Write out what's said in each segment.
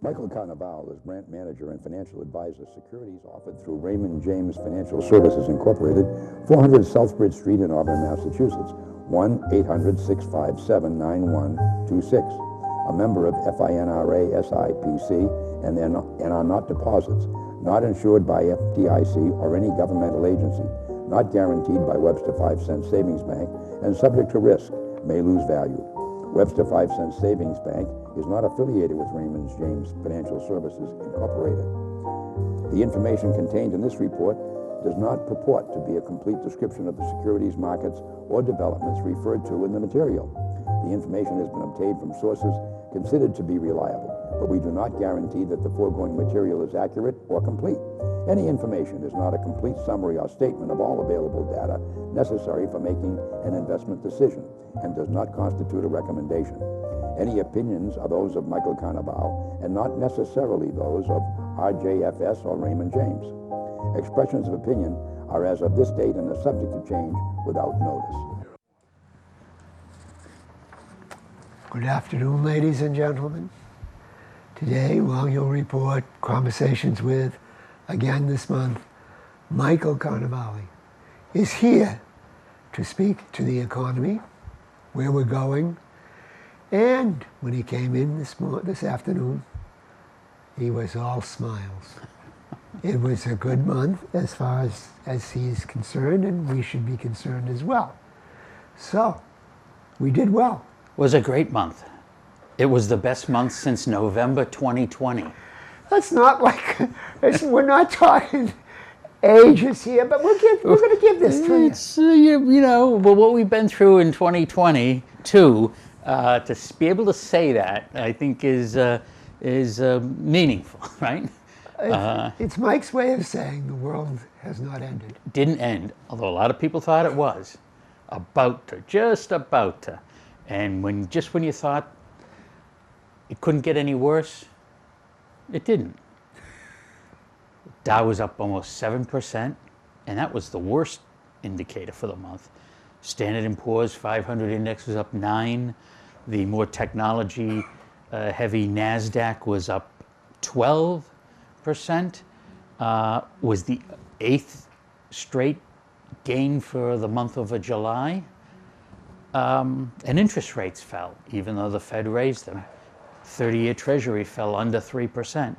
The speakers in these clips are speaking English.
Michael Carnevale is branch manager and financial advisor. Securities offered through Raymond James Financial Services Incorporated, 400 Southbridge Street in Auburn, Massachusetts, 1-800-657-9126. A member of FINRA SIPC and are not deposits, not insured by FDIC or any governmental agency, not guaranteed by Webster 5 Cent Savings Bank, and subject to risk, may lose value. Webster 5 Cent Savings Bank is not affiliated with Raymond James Financial Services Incorporated. The information contained in this report does not purport to be a complete description of the securities markets or developments referred to in the material. The information has been obtained from sources considered to be reliable, but we do not guarantee that the foregoing material is accurate or complete. Any information is not a complete summary or statement of all available data necessary for making an investment decision and does not constitute a recommendation. Any opinions are those of Michael Carnevale and not necessarily those of RJFS or Raymond James. Expressions of opinion are as of this date and are subject to change without notice. Good afternoon, ladies and gentlemen. Today, Long Report Conversations with, again this month, Michael Carnevale is here to speak to the economy, where we're going, and when he came in this afternoon, he was all smiles. It was a good month as far as he's concerned, and we should be concerned as well. So, we did well. It was a great month. It was the best month since November 2020. That's not like, we're not talking ages here, but we're going to give this to you. It's, you know, well, what we've been through in 2022, to be able to say that, I think is meaningful, right? It's Mike's way of saying the world has not ended. Didn't end, although a lot of people thought it was. About to, just about to. And when you thought it couldn't get any worse, it didn't. Dow was up almost 7%, and that was the worst indicator for the month. Standard & Poor's 500 index was up 9%. The more technology heavy NASDAQ was up 12%. Was the 8th straight gain for the month of July. And interest rates fell, even though the Fed raised them. 30-year Treasury fell under 3%.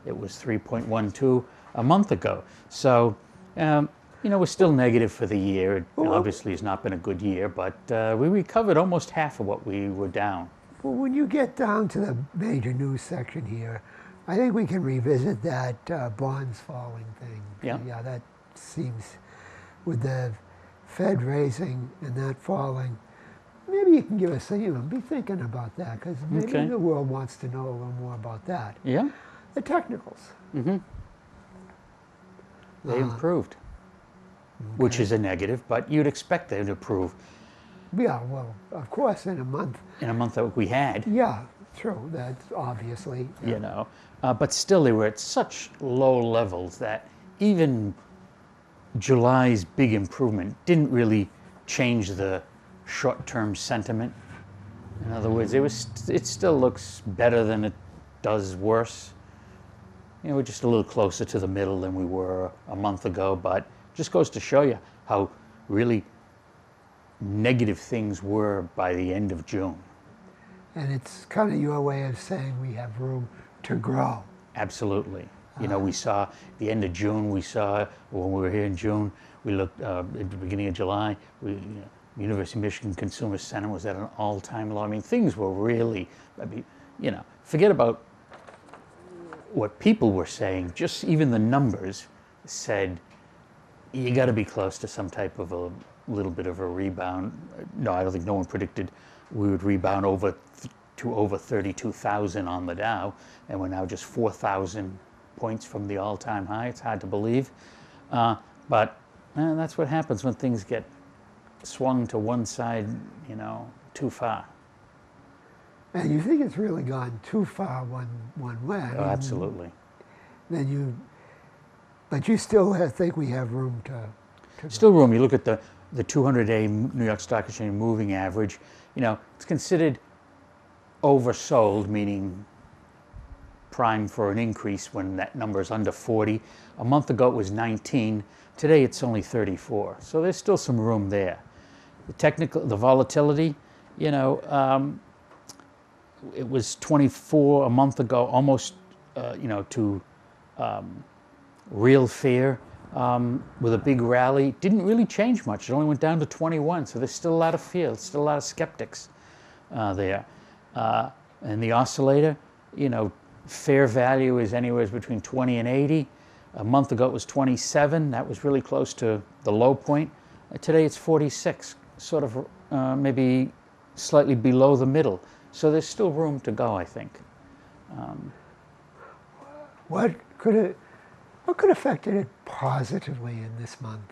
It was 3.12 a month ago. So, we're still negative for the year. It obviously has not been a good year, but we recovered almost half of what we were down. Well, when you get down to the major news section here, I think we can revisit that bonds falling thing. Yeah, that seems, with the Fed raising and that falling, maybe you can give us be thinking about that, because maybe the world wants to know a little more about that. Yeah. The technicals. Mm-hmm. They improved, which is a negative, but you'd expect them to improve. Yeah, well, of course, in a month. In a month that we had. Yeah, true, that's obviously. But still they were at such low levels that even July's big improvement didn't really change the short-term sentiment. In other words, it still looks better than it does worse. We're just a little closer to the middle than we were a month ago, but just goes to show you how really negative things were by the end of June. And it's kind of your way of saying we have room to grow. Absolutely. We saw the end of June, when we were here in June, we looked at the beginning of July, University of Michigan consumer sentiment was at an all-time low. I mean, things were really, forget about what people were saying, just even the numbers said, you got to be close to some type of a little bit of a rebound. No, I don't think no one predicted we would rebound to over 32,000 on the Dow, and we're now just 4,000 points from the all-time high. It's hard to believe, but that's what happens when things get swung to one side, too far. And you think it's really gone too far one way? Oh, absolutely. But you still think we have room to Still room. You look at the 200-day New York Stock Exchange moving average. It's considered oversold, meaning primed for an increase when that number is under 40. A month ago it was 19. Today it's only 34. So there's still some room there. The volatility, you know, it was 24 a month ago, almost, you know, to real fear with a big rally. Didn't really change much. It only went down to 21. So there's still a lot of fear, still a lot of skeptics there. And the oscillator, you know, fair value is anywhere between 20 and 80. A month ago it was 27. That was really close to the low point. Today it's 46, sort of maybe slightly below the middle. So there's still room to go, I think. What could affected it positively in this month,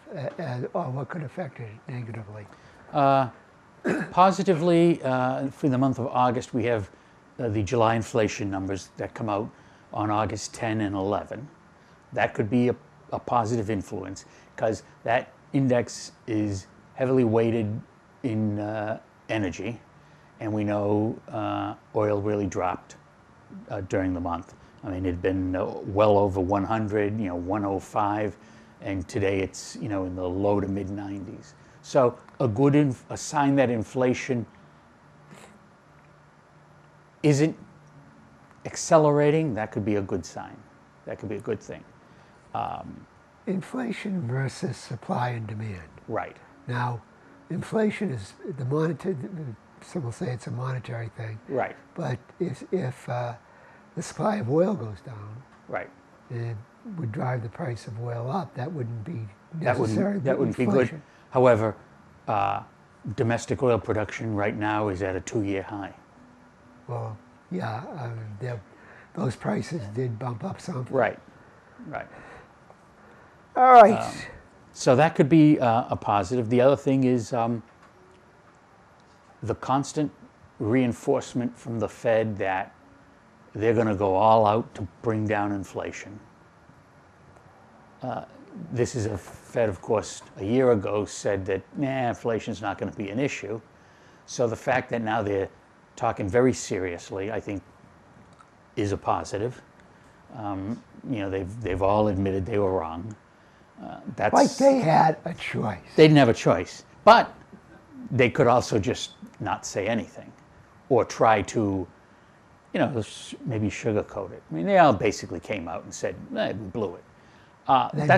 or what could affect it negatively? Positively, for the month of August, we have the July inflation numbers that come out on August 10 and 11. That could be a positive influence because that index is heavily weighted in energy, and we know oil really dropped during the month. I mean, it had been well over 100, you know, 105, and today it's, you know, in the low to mid 90s. So a sign that inflation isn't accelerating, that could be a good sign. That could be a good thing. Inflation versus supply and demand. Right. Now, inflation is some will say it's a monetary thing. Right. But if the supply of oil goes down, right, it would drive the price of oil up. That wouldn't be necessary. That wouldn't be good. However, domestic oil production right now is at a 2-year high. Well, yeah, those prices did bump up some. Right. Right. All right. So that could be a positive. The other thing is the constant reinforcement from the Fed that they're going to go all out to bring down inflation. This is a Fed, of course, a year ago said that, inflation's not going to be an issue. So the fact that now they're talking very seriously, I think, is a positive. You know, they've all admitted they were wrong. That's like they had a choice. They didn't have a choice, but they could also just not say anything, or try to, you know, maybe sugarcoat it. I mean, they all basically came out and said, we blew it. And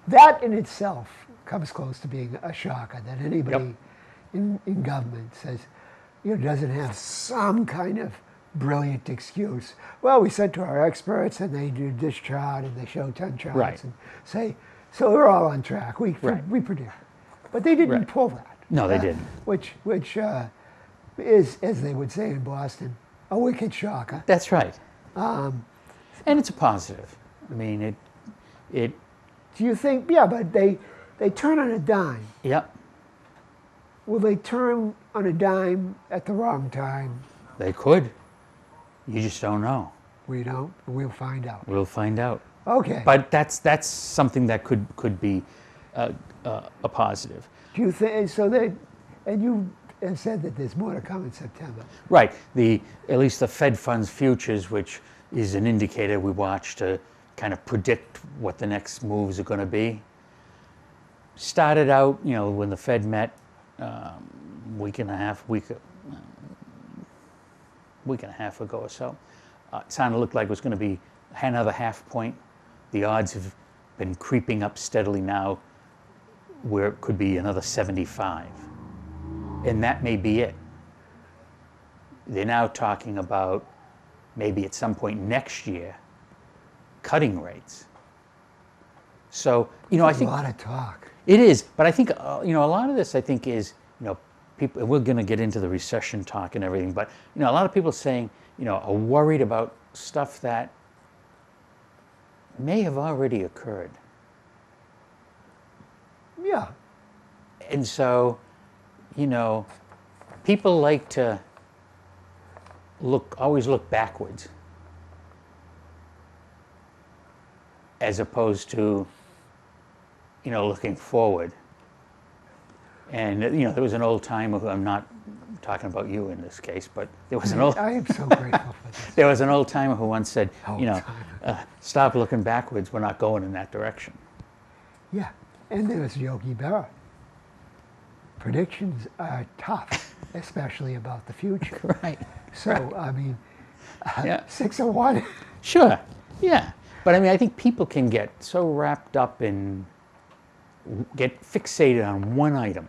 that in itself comes close to being a shocker that anybody in government says, you know, doesn't have some kind of brilliant excuse. Well, we sent to our experts and they do this chart and they show 10 charts and say, so we're all on track. We predict. But they didn't pull that. No, they didn't. Which is, as they would say in Boston, a wicked shocker. That's right. And it's a positive. I mean, it. Do you think? Yeah, but they turn on a dime. Yep. Will they turn on a dime at the wrong time? They could. You just don't know. We don't. We'll find out. We'll find out. Okay. But that's something that could be a positive. Do you think so? And you have said that there's more to come in September. Right. At least the Fed funds futures, which is an indicator we watch to kind of predict what the next moves are going to be, started out, you know, when the Fed met week and a half ago or so. It sounded looked like it was going to be another half point. The odds have been creeping up steadily now, where it could be another 75. And that may be it. They're now talking about maybe at some point next year cutting rates. So, you know, I think a lot of talk. It is, but I think you know, a lot of this I think is, you know, people. We're going to get into the recession talk and everything, but you know, a lot of people saying, you know, are worried about stuff that may have already occurred. Yeah. And so, you know, people like to always look backwards as opposed to, you know, looking forward. And, you know, there was an old timer who I'm not talking about you in this case, but there was an old I am so grateful for this. there was an old timer who once said, Old-timer. stop looking backwards. We're not going in that direction. Yeah, and there's Yogi Berra. Predictions are tough, especially about the future. Right. So, I mean, Yeah. 6 of 1. Sure. Yeah. But I mean, I think people can get so wrapped up in, get fixated on one item.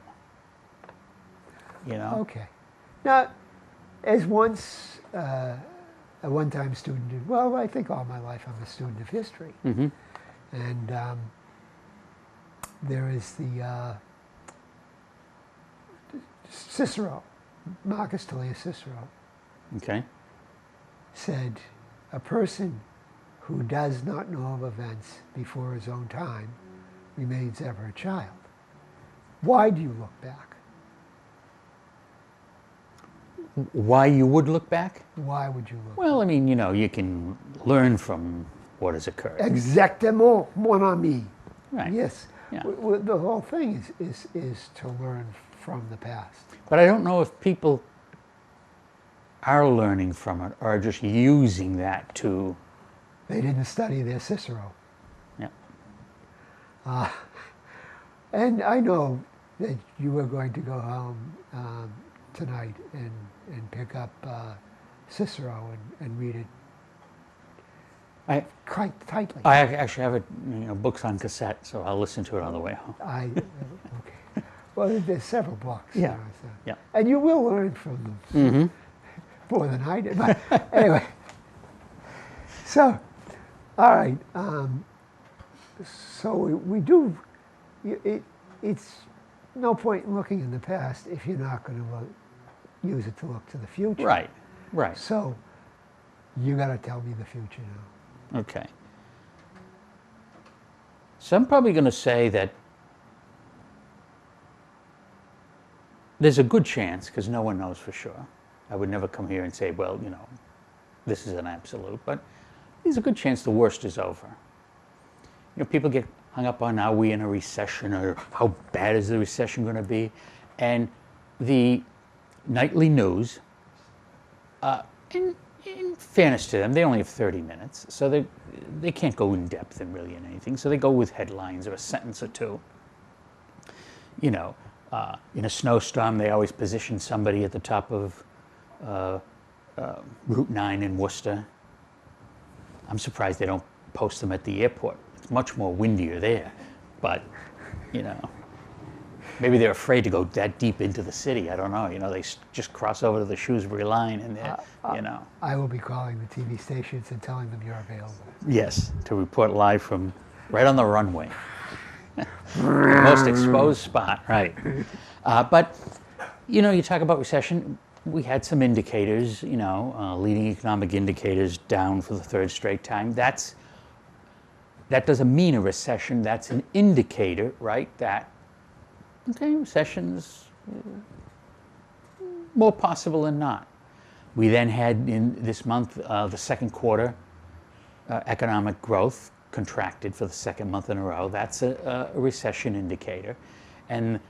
You know? Okay. Now, as once a one-time student, well, I think all my life I'm a student of history. Mm-hmm. And there is the Cicero, Marcus Tullius Cicero, Okay. said, a person who does not know of events before his own time remains ever a child. Why do you look back? Why you would look back? Why would you look Well, I mean, you can learn from what has occurred. Exactement, mon ami. Right. Yes. Yeah. The whole thing is to learn from the past. But I don't know if people are learning from it or just using that to, They didn't study their Cicero. yeah. And I know that you were going to go home tonight and pick up Cicero and read it I quite tightly. actually have it, books on cassette, so I'll listen to it on the way home. Okay. Well, there's several books. Yeah. So. Yeah. And you will learn from them Mm-hmm. more than I did. But anyway. So, all right. So we do. It's no point in looking in the past if you're not going to use it to look to the future. Right. Right. So you got to tell me the future now. Okay. So I'm probably going to say that there's a good chance, because no one knows for sure. I would never come here and say, well, this is an absolute, but there's a good chance the worst is over. People get hung up on, are we in a recession, or how bad is the recession going to be? And the nightly news, in fairness to them, they only have 30 minutes, so they can't go in depth in really in anything, so they go with headlines or a sentence or two. In a snowstorm, they always position somebody at the top of Route 9 in Worcester. I'm surprised they don't post them at the airport. It's much more windier there, but, maybe they're afraid to go that deep into the city. I don't know. They just cross over to the Shrewsbury line and they're, I will be calling the TV stations and telling them you're available. Yes, to report live from right on the runway. The most exposed spot, right. But, you talk about recession. We had some indicators, leading economic indicators down for the third straight time. That doesn't mean a recession. That's an indicator, right, that, okay, recession's more possible than not. We then had in this month, the second quarter, economic growth contracted for the second month in a row. That's a recession indicator. And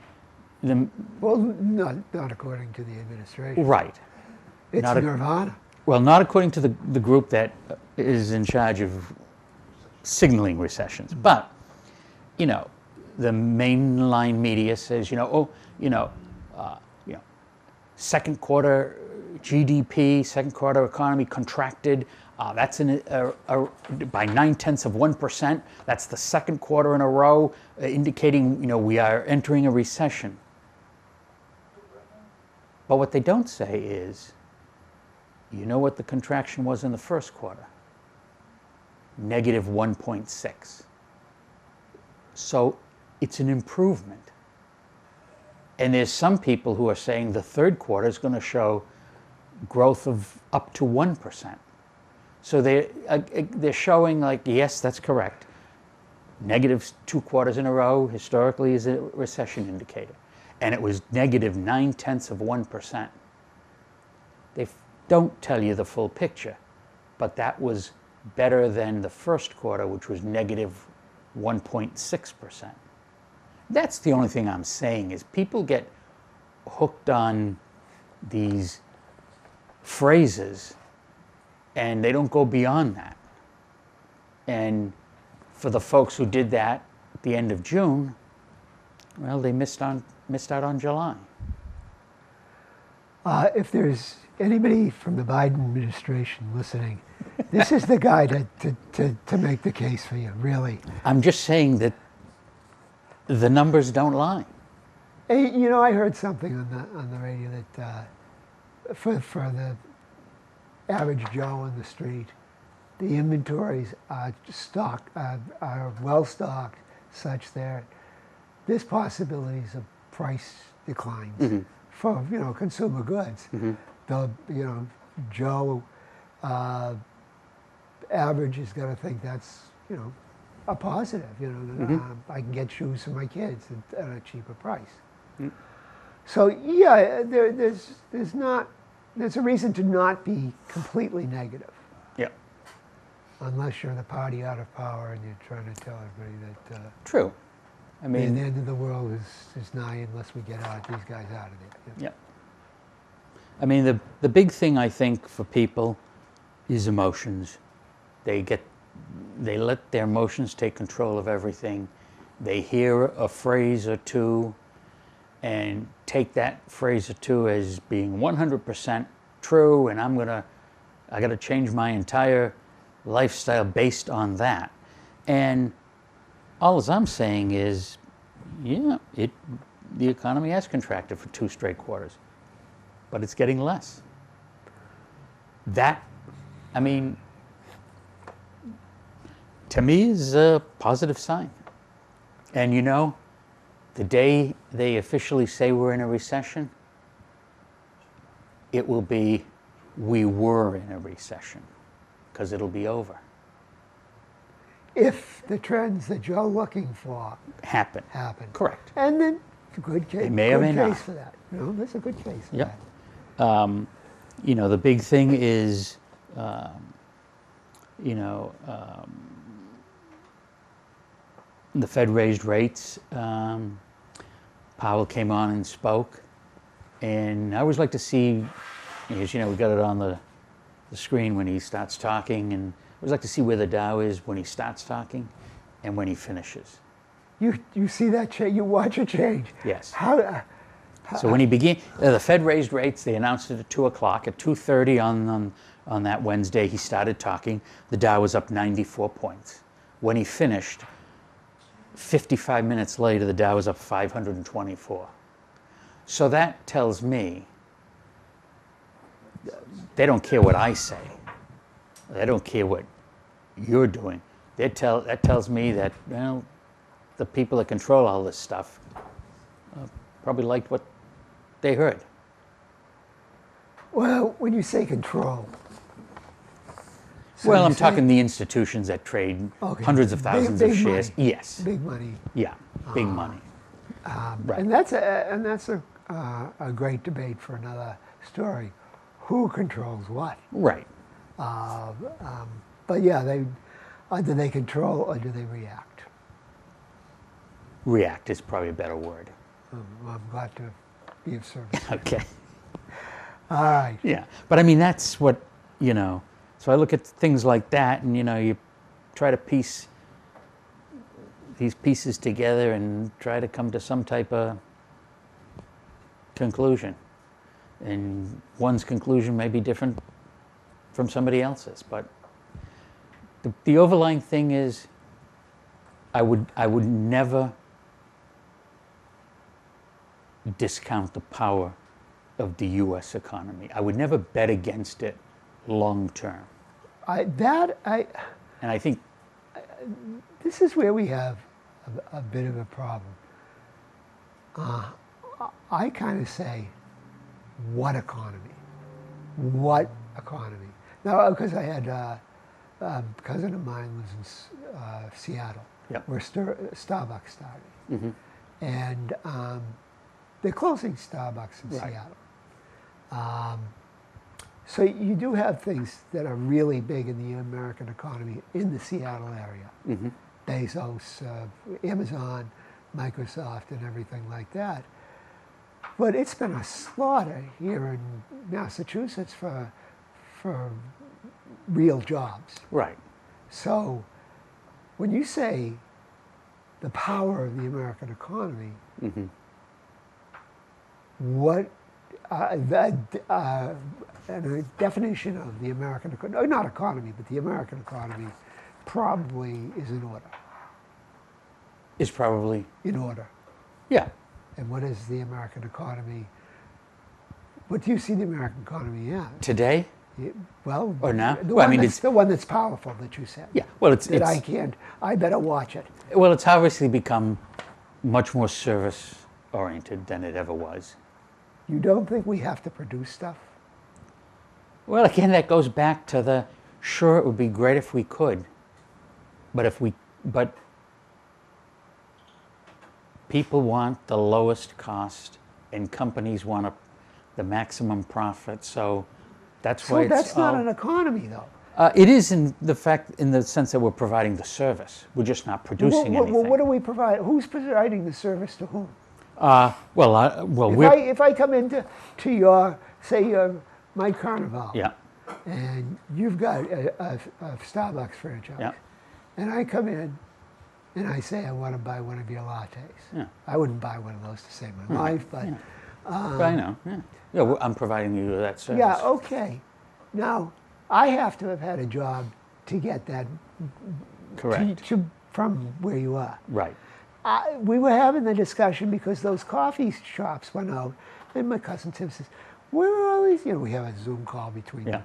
Well, not according to the administration. right. It's Not nirvana. Well, not according to the group that is in charge of signaling recessions. But, the mainline media says, second quarter GDP, second quarter economy contracted. That's by 0.9%. That's the second quarter in a row, indicating, we are entering a recession. But what they don't say is, what the contraction was in the first quarter? Negative 1.6. So it's an improvement. And there's some people who are saying the third quarter is going to show growth of up to 1%. So they're showing like, yes, that's correct. Negative 2 quarters in a row historically is a recession indicator. And it was negative 0.9%. They don't tell you the full picture, but that was better than the first quarter, which was negative 1.6%. That's the only thing I'm saying is people get hooked on these phrases, and they don't go beyond that. And for the folks who did that at the end of June, well, they missed out on July. If there's anybody from the Biden administration listening, this is the guy to make the case for you, really. I'm just saying that the numbers don't lie. Hey, you know, I heard something on the radio that for the average Joe on the street, the inventories are well stocked, such that there's possibilities of price declines for consumer goods. The Joe average is going to think that's a positive. I can get shoes for my kids at a cheaper price. So yeah, there's a reason to not be completely negative. Yeah. Unless you're the party out of power and you're trying to tell everybody that True. I mean, the end of the world is nigh unless we get these guys out of there. yeah. I mean, the big thing I think for people is emotions. They let their emotions take control of everything. They hear a phrase or two and take that phrase or two as being 100% true, and I got to change my entire lifestyle based on that. And all I'm saying is, yeah, the economy has contracted for 2 straight quarters, but it's getting less. That, I mean, to me is a positive sign. And the day they officially say we're in a recession, it will be, we were in a recession, because it'll be over. If the trends that you're looking for Happen. Correct. And then it's a good case. They may or may not. For that. There's a good case for Yep. that. The big thing is, the Fed raised rates. Powell came on and spoke, and I always like to see, as we got it on the screen when he starts talking, and I always like to see where the Dow is when he starts talking and when he finishes. You see that change? You watch it change. Yes. How So when he began, the Fed raised rates. They announced it at 2 o'clock. At 2:30 on that Wednesday, he started talking. The Dow was up 94 points. When he finished, 55 minutes later, the Dow was up 524. So that tells me they don't care what I say. They don't care what you're doing. That tells me that, the people that control all this stuff probably liked what they heard. Well, when you say control. Well, I'm talking the institutions that trade hundreds of thousands of shares. Money. Yes. Big money. Yeah, big money. Right. And that's a great debate for another story. Who controls what? Right. But yeah, do they control or do they react? React is probably a better word. I'm glad to be of service. Okay. All right. Yeah, but I mean, that's what, so I look at things like that, and, you try to piece these pieces together and try to come to some type of conclusion. And one's conclusion may be different from somebody else's, but the overlying thing is I would never discount the power of the U.S. economy. I would never bet against it long term. And I think this is where we have a bit of a problem. I kind of say, what economy? What economy? Now, because I had a cousin of mine lives in Seattle, where Starbucks started. And they're closing Starbucks in Seattle. So you do have things that are really big in the American economy in the Seattle area. Bezos, Amazon, Microsoft, and everything like that. But it's been a slaughter here in Massachusetts for real jobs. Right. So when you say the power of the American economy, what and a definition of the American economy, not economy, but the American economy probably is in order. Is probably, In order. yeah. And what is the American economy? What do you see the American economy as? Today? Well, Or now? The Well, I one mean, that's it's- the one that's powerful that you said. Yeah, well, it's, That I can't. I better watch it. well, it's obviously become much more service-oriented than it ever was. You don't think we have to produce stuff? Well, again, that goes back to the, sure, it would be great if we could, but people want the lowest cost and companies want the maximum profit, so that's why So it's that's not all- an economy, though. It is in the sense that we're providing the service. We're just not producing anything. What do we provide? Who's providing the service to whom? We're If I come into your, say, my Carnevale, yeah, and you've got a Starbucks franchise, yeah, and I come in and I say I want to buy one of your lattes. yeah. I wouldn't buy one of those to save my life, but But I know. Yeah, yeah. I'm providing you with that service. yeah, okay. Now, I have to have had a job to get that Correct. from where you are. Right. We were having the discussion because those coffee shops went out, and my cousin Tim says, "Where are all these?" You know, we have a Zoom call between Yeah.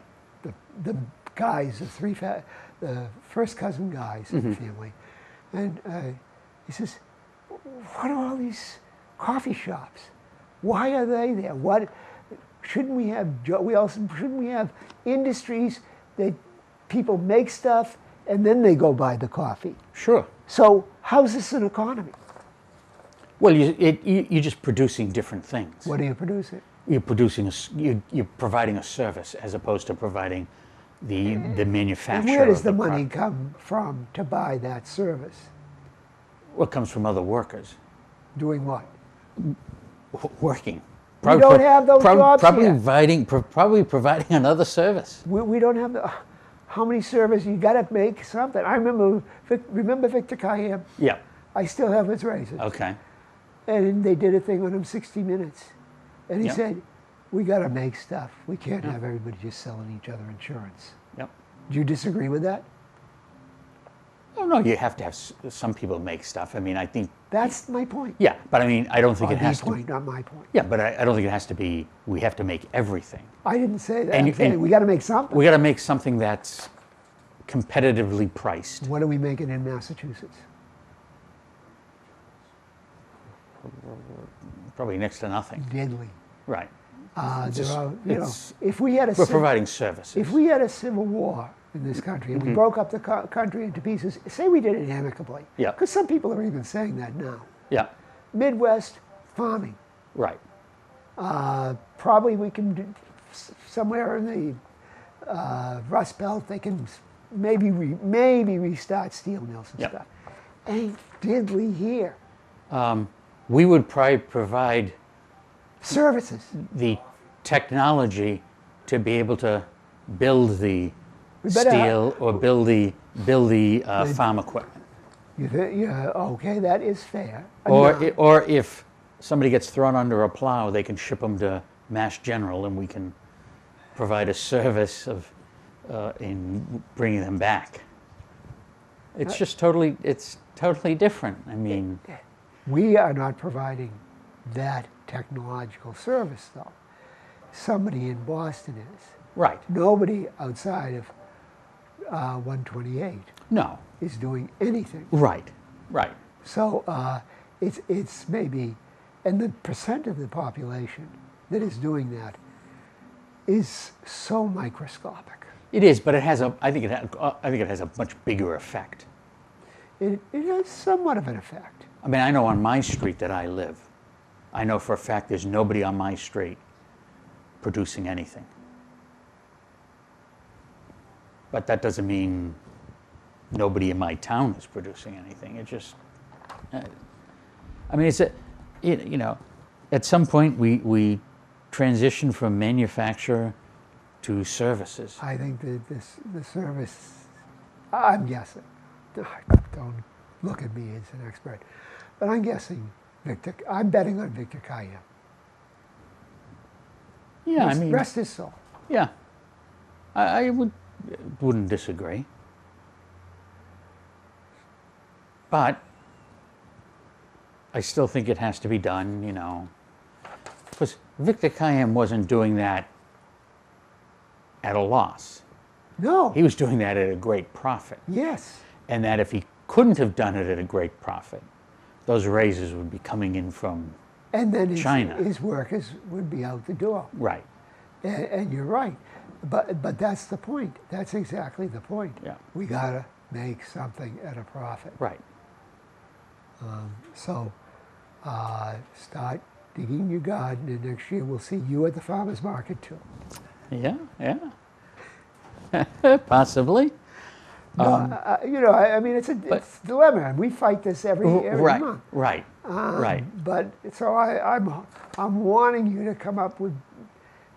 the guys, the first cousin guys in the family, and he says, "What are all these coffee shops? Why are they there? What shouldn't we have? Shouldn't we have industries that people make stuff and then they go buy the coffee? Sure. So how's this an economy? Well, you're just producing different things. What are you producing? You're producing you're providing a service as opposed to providing the manufacturer. And where does of the pro- money come from to buy that service? Well, it comes from other workers Doing what? working. We don't have those jobs probably here. probably providing another service. We don't have the. How many services? You got to make something. I remember Victor Kayem. Yeah. I still have his razors. Okay. And they did a thing on him, 60 Minutes. And he Yep. said, we got to make stuff. We can't have everybody just selling each other insurance. Yep. Do you disagree with that? Oh no, you have to have some people make stuff. I mean, I think. That's my point. Yeah, but I mean, I don't think Or it the has to. point, not my point. Yeah, but I don't think it has to be. We have to make everything. I didn't say that. And I'm you- saying and- we got to make something. We got to make something that's competitively priced. What are we making in Massachusetts? Probably next to nothing. Deadly. Right. There Just- are, you know, it's- if we had a We're civ- providing services. if we had a civil war in this country and Mm-hmm. we broke up the country into pieces, say we did it amicably. Yeah. Because some people are even saying that now. Yeah. Midwest farming. Right. Probably we can do somewhere in the Rust Belt. They can maybe restart steel mills and Yep. stuff. Ain't diddly here. We would probably provide Services. the technology to be able to build the We better steel or build the farm equipment. Yeah, okay, that is fair. Or No. or if somebody gets thrown under a plow, they can ship them to Mass General, and we can provide a service of in bringing them back. It's just totally different. I mean, We are not providing that technological service, though. Somebody in Boston is. right? Nobody outside of 128 No, is doing anything. right, right. So it's maybe, and the percent of the population that is doing that is so microscopic. It is, but it has a. I think it has a much bigger effect. It has somewhat of an effect. I mean, I know on my street that I live, I know for a fact there's nobody on my street producing anything. But that doesn't mean nobody in my town is producing anything. It just, I mean, it's a, you know, at some point we transition from manufacturer to services. I think that the service, I'm guessing, don't look at me as an expert, but I'm guessing I'm betting on Victor Kaya. Yeah, I mean, Rest his soul. yeah, I wouldn't disagree. But I still think it has to be done, you know, because Victor Kayem wasn't doing that at a loss. No. He was doing that at a great profit. Yes. And that if he couldn't have done it at a great profit, those raises would be coming in from And then China. his workers would be out the door. Right. And you're right. But that's the point. That's exactly the point. Yeah. We got to make something at a profit. Right. So start digging your garden, and next year we'll see you at the farmer's market too. Yeah, yeah. Possibly. You know, I mean, it's a dilemma, and we fight this every Right, month. right, right. But so I'm wanting you to come up with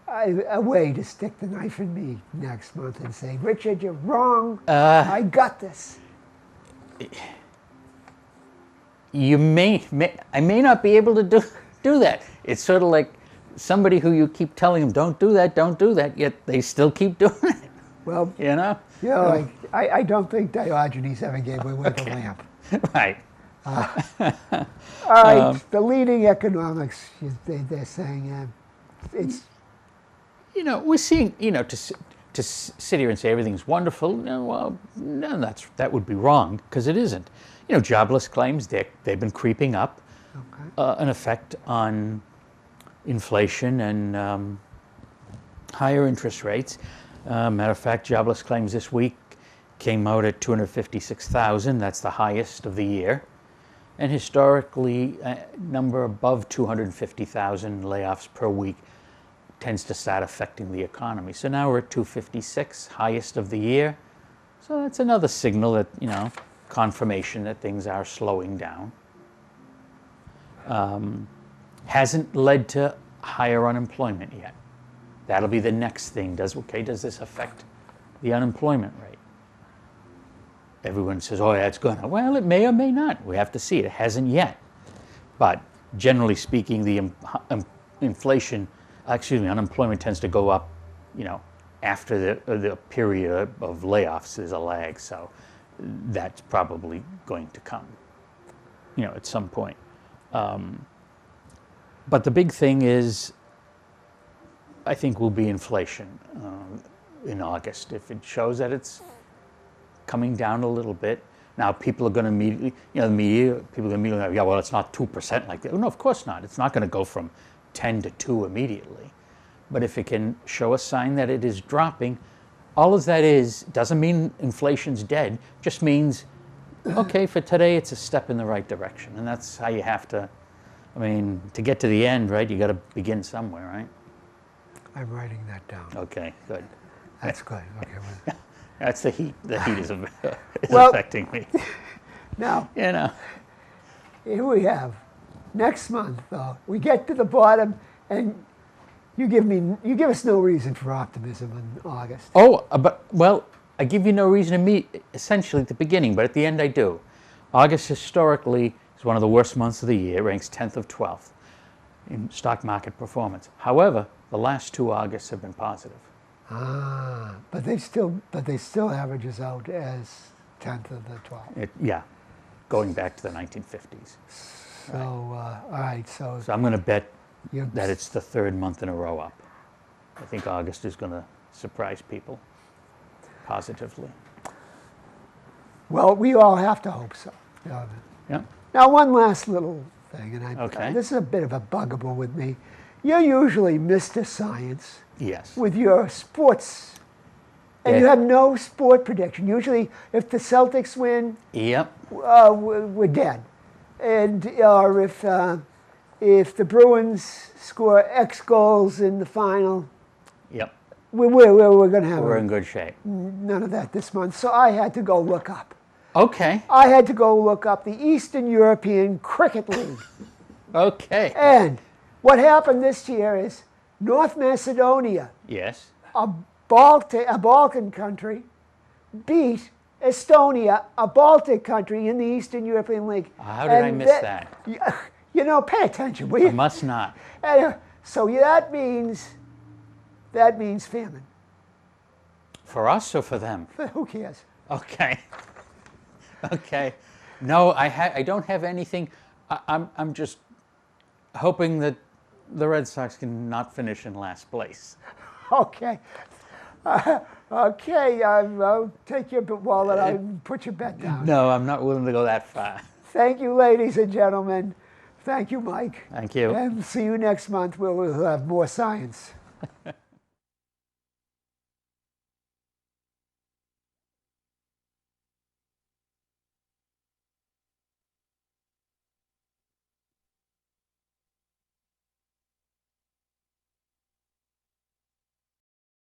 a way to stick the knife in me next month and say, Richard, you're wrong. I got this. I may not be able to do that. It's sort of like somebody who you keep telling them, don't do that, yet they still keep doing it. Well, you know? You know, like, I don't think Diogenes ever gave away the lamp. Right. All right, the leading economics, they're saying it's... You know, we're seeing, you know, to sit here and say everything's wonderful, well, no, that would be wrong, because it isn't. You know, jobless claims, they've been creeping up, an effect on inflation and higher interest rates. Matter of fact, jobless claims this week came out at 256,000. That's the highest of the year. And historically, a number above 250,000 layoffs per week tends to start affecting the economy. So now we're at 256, highest of the year. So that's another signal that, you know, confirmation that things are slowing down. Hasn't led to higher unemployment yet. That'll be the next thing. Does this affect the unemployment rate? Everyone says, oh, yeah, it's gonna. Well, it may or may not. We have to see it. It hasn't yet. But generally speaking, the unemployment tends to go up, you know, after the period of layoffs. There's a lag, so that's probably going to come, you know, at some point. But the big thing is, I think, will be inflation in August. If it shows that it's coming down a little bit, now people are going to immediately, you know, the media, people are going to immediately, yeah, well, it's not 2% like that. No, of course not. It's not going to go from 10 to 2 immediately. But if it can show a sign that it is dropping, all of that doesn't mean inflation's dead, just means, okay, for today it's a step in the right direction. And that's how you have to, I mean, to get to the end, right, you got to begin somewhere, right? I'm writing that down. Okay, good. That's good. Okay. Well. That's the heat. The heat is Well, affecting me. Now, You know. here we have, next month, though, we get to the bottom, and you give us no reason for optimism in August. Oh, well, I give you no reason essentially at the beginning, but at the end I do. August historically is one of the worst months of the year, ranks 10th of 12th in stock market performance. However, the last 2 Augusts have been positive. But they still averages out as 10th of the 12th. Yeah, going back to the 1950s. So, all right, so So I'm going to bet you- that it's the 3rd month in a row up. I think August is going to surprise people positively. well, we all have to hope so. Yeah. Now, one last little thing, and Okay. this is a bit of a bugaboo with me. You're usually Mr. Science Yes. with your sports, and Yeah. you have no sport prediction. Usually, if the Celtics win, Yep. we're dead, and or if the Bruins score X goals in the final, Yep. we're going to have We're in good shape. none of that this month. So I had to go look up. Okay. I had to go look up the Eastern European Cricket League. Okay. And what happened this year is North Macedonia, Yes. a Balkan country, beat Estonia, a Baltic country in the Eastern European League. How did I miss that? You know, pay attention, will I you? must not. So that means famine. For us or for them? Who cares? Okay. Okay. No, I don't have anything. I'm just hoping that the Red Sox can not finish in last place. Okay. Okay, I'll take your wallet. I'll put your bet down. No, I'm not willing to go that far. Thank you, ladies and gentlemen. Thank you, Mike. Thank you. And see you next month where we'll have more science.